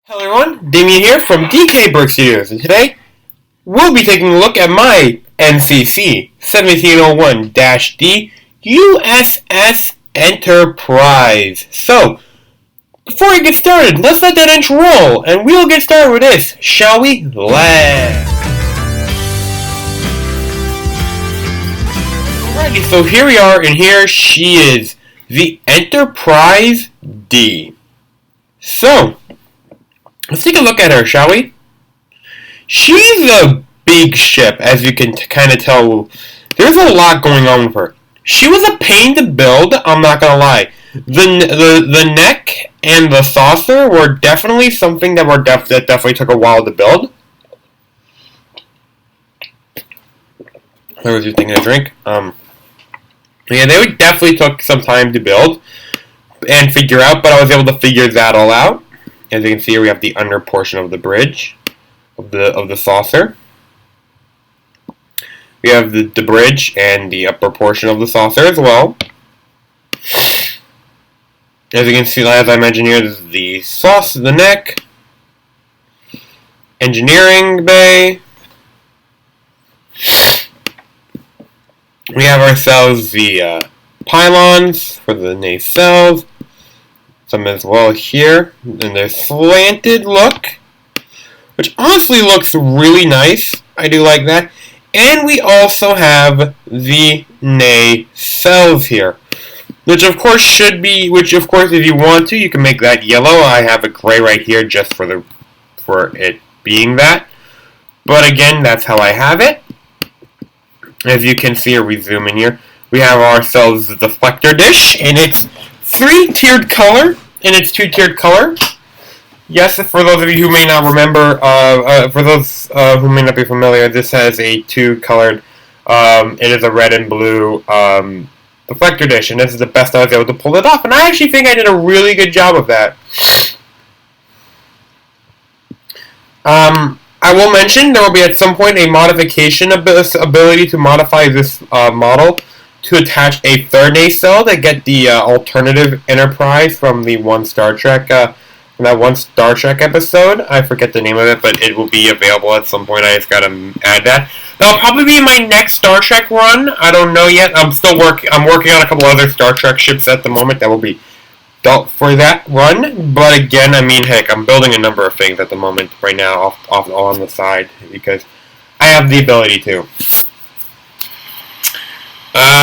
Hello everyone, Damien here from DKBrickStudios, and today we'll be taking a look at my NCC 1701-D USS Enterprise. So, before we get started, let's let that intro roll, and we'll get started with this, shall we? Let's! Alrighty, so here we are, and here she is, the Enterprise D. So, let's take a look at her, shall we? She's a big ship, as you can kind of tell. There's a lot going on with her. She was a pain to build, I'm not going to lie. The neck and the saucer were definitely something that definitely took a while to build. I was just taking a drink. Yeah, they definitely took some time to build and figure out, but I was able to figure that all out. As you can see here, we have the under portion of the bridge of the saucer. We have the bridge and the upper portion of the saucer as well. As you can see, as I mentioned here, this is the saucer, the neck, engineering bay. We have ourselves the pylons for the nacelles. Some as well here, and their slanted look, which honestly looks really nice. I do like that. And we also have the nacelles here, which of course if you want to, you can make that yellow. I have a gray right here just for it being that. But again, that's how I have it. As you can see, we zoom in here. We have ourselves the deflector dish, and it's three-tiered color, and it's two-tiered color. Yes, for those of you who may not remember, for those who may not be familiar, this has a two-colored, it is a red and blue deflector dish, and this is the best I was able to pull it off, and I actually think I did a really good job of that. I will mention there will be at some point a modification ability to modify this model to attach a third nacelle to get the alternative Enterprise from the one Star Trek, from that one Star Trek episode. I forget the name of it, but it will be available at some point. I just gotta add that. That'll probably be my next Star Trek run. I don't know yet. I'm working on a couple other Star Trek ships at the moment that will be built for that run. But again, I mean, heck, I'm building a number of things at the moment right now, off on the side, because I have the ability to.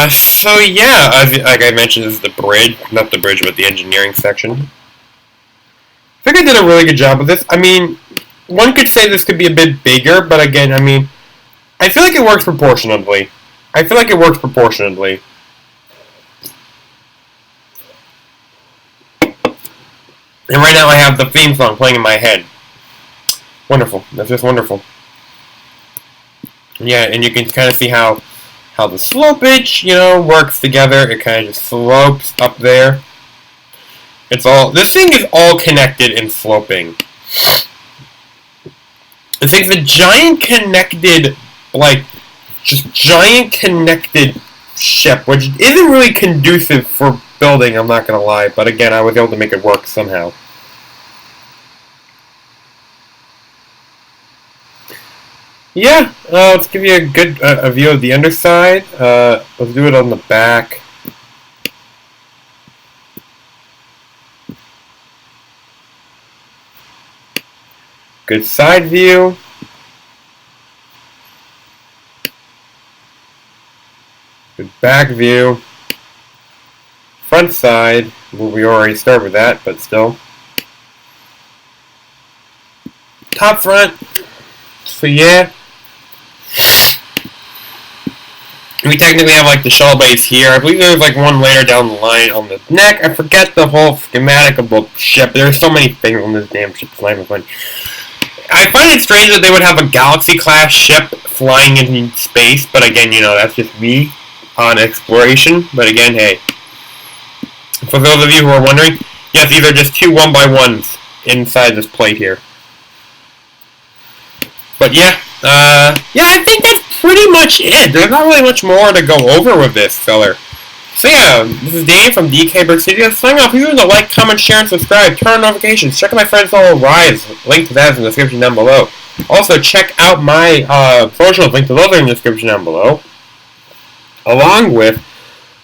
So yeah, like I mentioned, this is the bridge, not the bridge, but the engineering section. I think I did a really good job of this. I mean, one could say this could be a bit bigger, but again, I mean, I feel like it works proportionately. And right now I have the theme song playing in my head. Wonderful. That's just wonderful. Yeah, and you can kind of see how the slopage, works together. It kind of just slopes up there. This thing is all connected and sloping. It's like the giant connected ship, which isn't really conducive for building, I'm not going to lie. But again, I was able to make it work somehow. Yeah, let's give you a good a view of the underside. Let's do it on the back. Good side view. Good back view. Front side. Well, we already started with that, but still. Top front. So yeah. We technically have like the shuttle base here. I believe there's like one later down the line on the neck. I forget the whole schematic of the ship. There's so many things on this damn ship. It's not even funny. I find it strange that they would have a Galaxy-class ship flying in space, but again, that's just me on exploration. But again, hey, for those of you who are wondering, yes, these are just two 1x1s inside this plate here. But yeah, I think that's pretty much it. There's not really much more to go over with this filler. So yeah, this is Dave from DKBrickStudios. Signing off. If you want to like, comment, share, and subscribe, turn on notifications. Check out my friends all Rise. Link to that is in the description down below. Also, check out my socials. Link to those are in the description down below. Along with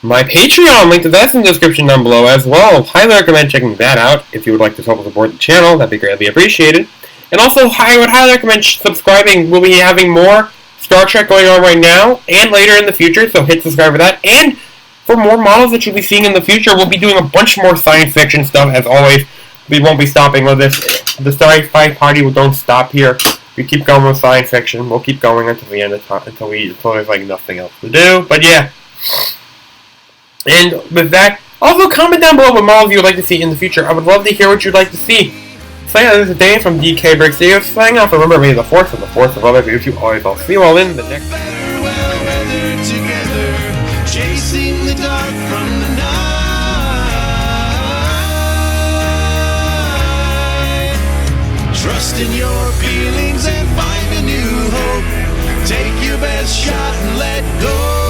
my Patreon, link to that's in the description down below as well. Highly recommend checking that out if you would like to help support the channel. That'd be greatly appreciated. And also, I would highly recommend subscribing. We'll be having more Star Trek going on right now and later in the future, so hit subscribe for that. And for more models that you'll be seeing in the future, we'll be doing a bunch more science fiction stuff. As always, we won't be stopping with this. The sci-fi party don't stop here. We keep going with science fiction. We'll keep going until the end of time, until there's like nothing else to do. But yeah. And with that, also comment down below what models you would like to see in the future. I would love to hear what you'd like to see. So yeah, this is Dan from DKBrickStudios signing off. Remember, may the force and the force of other beauty always. I'll see you all in the next. Chasing the dark from the night. Trust in your feelings and find a new hope. Take your best shot and let go.